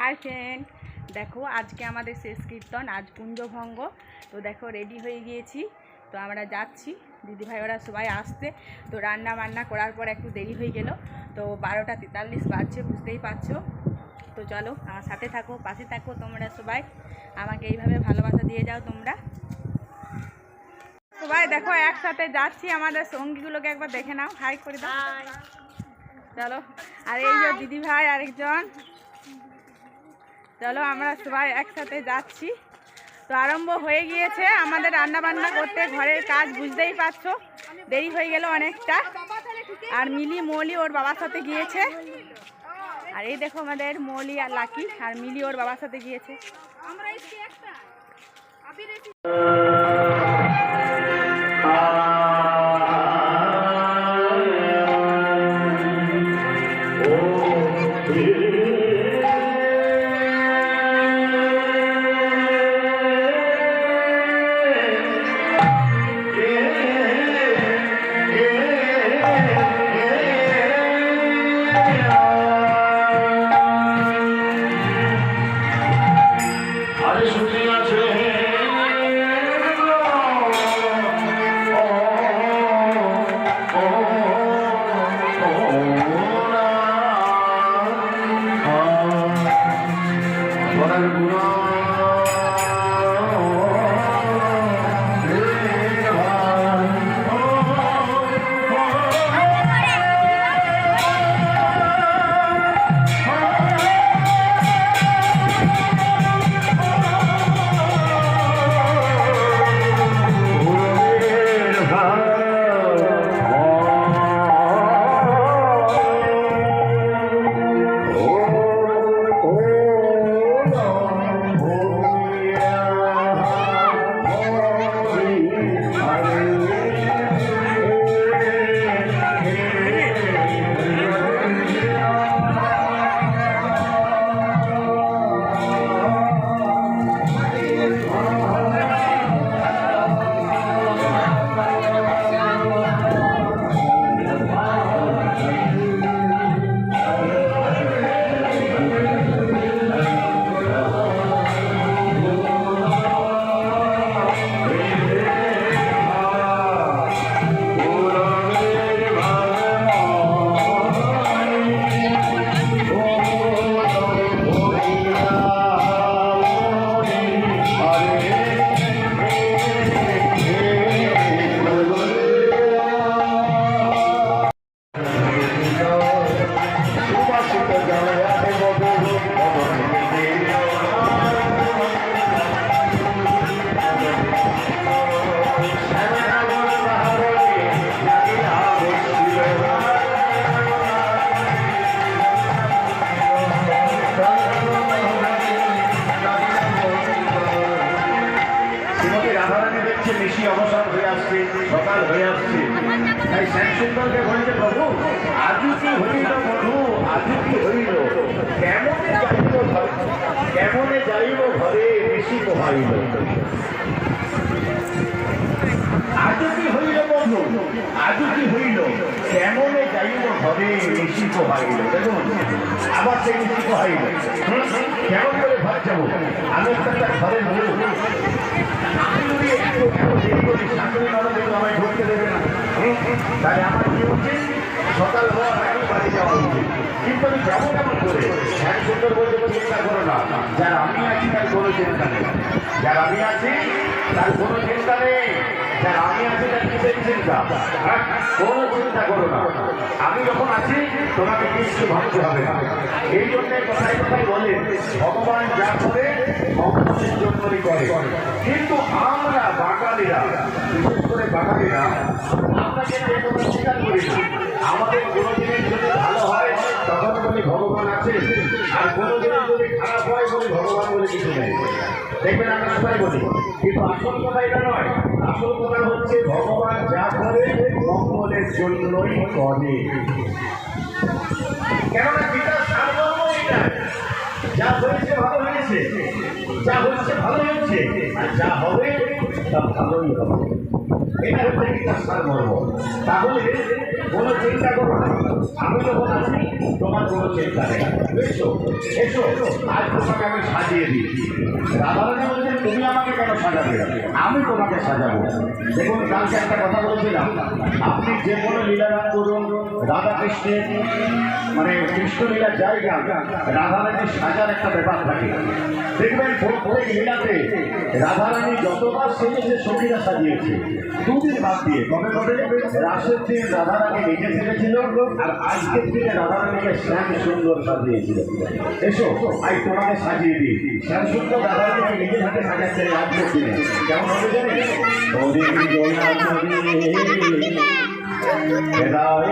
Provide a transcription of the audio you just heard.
Hi friend देखो आज के हमारे शेष कीर्तन आज कुंजभंग तो देखो रेडी हो गए तो আমরা যাচ্ছি दीदी भाई ওরা সবাই আসতে তো রান্না বান্না করার পর একটু দেরি হয়ে গেল তো 12টা 43 বাজছে বুঝতেই পারছো তো চলো আমার সাথে থাকো পাশে থাকো তোমরা সবাই আমাকে এইভাবে ভালোবাসা দিয়ে যাও তোমরা সবাই দেখো একসাথে যাচ্ছি আমাদের সঙ্গীগুলোকে একবার দেখে নাও হাই করে দাও চলো আর এই যে দিদি ভাই আরেকজন চলো আমরা সবাই একসাথে যাচ্ছি তো আরম্ভ হয়ে গিয়েছে আমাদের রান্না বান্না করতে ঘরের কাজ বুঝতেই পারছো দেরি হয়ে গেল অনেকটা আর মিলি মৌলি ওর বাবার সাথে গিয়েছে আর এই দেখো আমাদের মৌলি আর লাকি আর মিলি ওর বাবার সাথে গিয়েছে সকাল হয়ে আসছে তাই শ্যামসুন্দরকে বলছে প্রভু আজু কি হইল বধু আজু কি হইল কেমনে যাইব ঘরে বেশি পোহাইল আজু কি হইল বধু আজু কি হইল কেমনে যাইব ঘরে বেশি পোহাইল দেখুন আবার সে বেশি পোহাইল কেমন করে ঘর যাবো আমি একটা ঘরের লোক আমি যদি একটু দেরি করি শাশুড়ি ননদ আমায় ঢুকতে দেবে না তাই আমার কি উচিত সকাল হওয়ার আগে বাড়ি যাওয়া উচিত কিন্তু আমি যাবো কেমন করে এক সুন্দর বলতে চিন্তা করো না যার আমি আছি তার কোনো চিন্তা নেই যার আমি আছি তার কোনো চিন্তা নেই যার আমি আছি তার কিসের চিন্তা কোনো চিন্তা করো না আমি যখন আছি তোমাকে কিছু ভাবতে হবে না এই জন্য কথায় কথায় বলে ভগবান যা করে ভগবানের জন্যই করে কিন্তু আমরা বাঙালিরা বিশেষ করে বাঙালিরা আমরা কিন্তু কোনো স্বীকার করি না আমাদের কোনো জিনিস যদি ভালো হয় তখন বলি ভগবান আছে আর কোনো জিনিস যদি খারাপ হয় বলি ভগবান বলে কিছু নেই দেখবেন আমরা সবাই বলি কিন্তু আসল কথা এটা নয় আসল কথা হচ্ছে ভগবান যা করে মঙ্গলের জন্যই করে কেননা গীতার সারমর্ম এটা যা হয়েছে ভালো হয়েছে যা হচ্ছে ভালো হচ্ছে আর যা হবে তা ভালোই হবে এটা হচ্ছে গীতার সারমর্ম। তাহলে কোনো চিন্তা করো না, আমি যখন আছি তোমার কোনো চিন্তা নেই, বুঝছো? এসো, আজ তোমাকে আমি সাজিয়ে দিচ্ছি। রাধারানী বলছেন তুমি আমাকে কেন সাজাবে, আমি তোমাকে সাজাবো। দেখুন কালকে একটা কথা বলেছিলাম, আপনি যে কোনো লীলাগান করুন, রাধা কৃষ্ণের মানে কৃষ্ণলীলার জায়গা রাধারানী সাজার একটা ব্যাপার থাকে। দেখবেন প্রত্যেক লীলাতে রাধারানী যতবার সেজেছে সখীরা সাজিয়েছে, দুদিন বাদ দিয়ে কবে কবে রাসের দিন রাধারানী নিজে সেজেছিল, আর আজকের দিনে রাধারানীকে শ্যাম সুন্দর সাজিয়েছিল। এসো আজ তোমাকে সাজিয়ে দিই। শ্যাম সুন্দর রাধারানীকে নিজের হাতে সাজাচ্ছে আজকের দিনে, কেমন হবে জানেন? হৃদয়